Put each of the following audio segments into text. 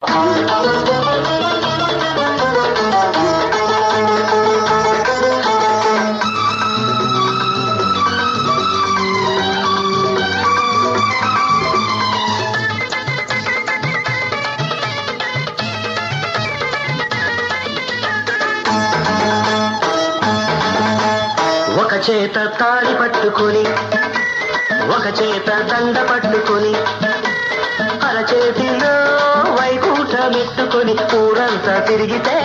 ఒక చేత తాళి పట్టుకొని ఒక చేత దండ పట్టుకొని అరచేతిలో వైకుంఠమెత్తుకొని ఊరంతా తిరిగితే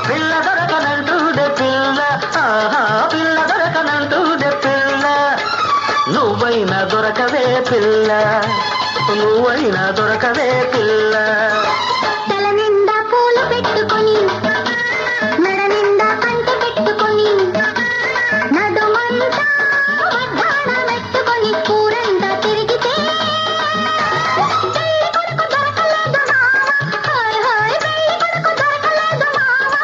పిల్ల దొరకనంటూదే పిల్ల, ఆహా పిల్ల దొరకనంటూదే పిల్ల. నువ్వైనా దొరకవే పిల్ల, నువ్వైనా దొరకవే పిల్ల. తల నిండా పూలు పెట్టుకొని మెడ నిండా పంట పెట్టుకొని నడుమంతా వడ్డాణం పెట్టుకొని ఊరంతా తిరిగితే పెళ్లి కొడుకు దొరకలేదు మావా, హాయ్ హాయ్ పెళ్లి కొడుకు దొరకలేదు మావా.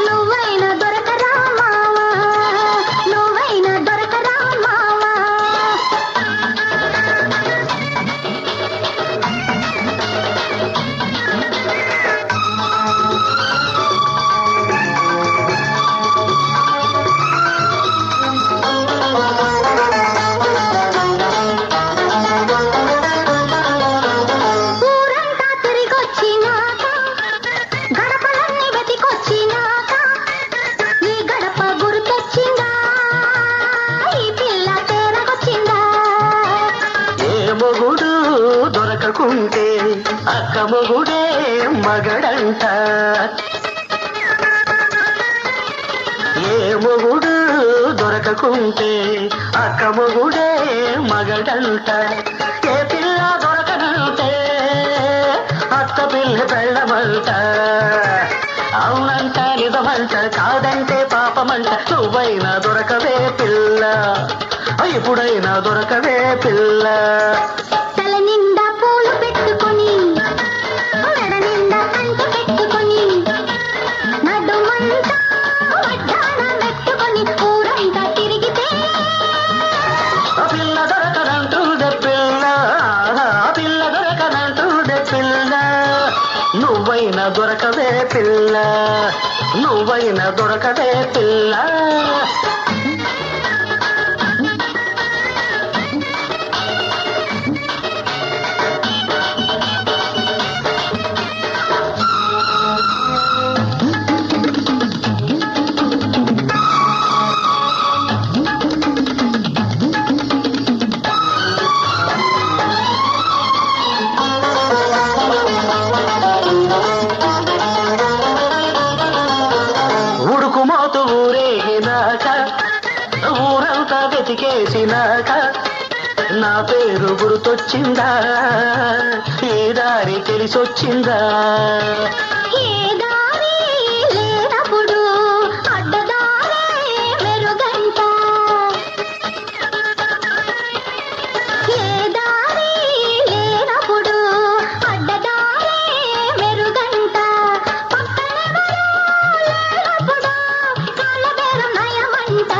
నువ్వైనా దొరకరా మావా, నువ్వైనా దొరకరా మావా. ఊరంతా తిరిగొచ్చినాక గడపలన్నీ వెతికొచ్చినాక ఈ గడప గుర్తొచ్చిందా, ఈ పిల్ల తేరకొచ్చిందా. ఏ మొగుడు దొరకకుంటే అక్క మొగుడే మగడంట. ఏ మొగుడు దొరకకుంటే అక్క మొగుడే మగడంట. ఏ పిల్ల దొరకనంటే అత్త పిల్ల పెళ్ళమంట. అవునంట నిజమంట, కాదంటే పాపమంట. నువ్వైనా దొరకవే పిల్ల, ఇప్పుడైనా దొరకవే పిల్ల. తల నిండా పూలు పెట్టుకొని మెడ నిండా పంట పెట్టుకొని నడుమంతా వడ్డాణం పెట్టుకొని ఊరంతా తిరిగితే పిల్ల దొరకనంటూదే పిల్ల, పిల్ల దొరకనంటూదే పిల్ల. నువ్వైనా దొరకవే పిల్ల, నువ్వైనా దొరకవే పిల్ల. ఉడుకుమోతు ఊరేగినాక ఊరంతా వెతికేసినాక నా పేరు గుర్తొచ్చిందా, ఈ దారి తెలిసొచ్చిందా. ఏ దారి లేనప్పుడు అడ్డదారే మెరుగంట, ఏ దారి లేనప్పుడు అడ్డదారే మెరుగంట. పక్కనెవరూ లేనప్పుడు కాళ్ళ బేరం నయమంట.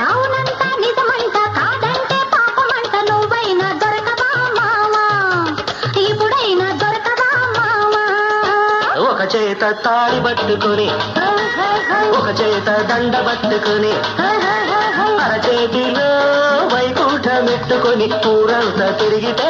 అవునంట నిజమంట, కాదంటే పాపమంట. నువ్వైనా దొరకవా మావా, ఇప్పుడైనా దొరకవా మావా. ఒక చేత తాళి పట్టుకొని ఒక చేత దండ పట్టుకొని అరచేతిలో వైకుంఠమెత్తుకొని ఊరంతా తిరిగితే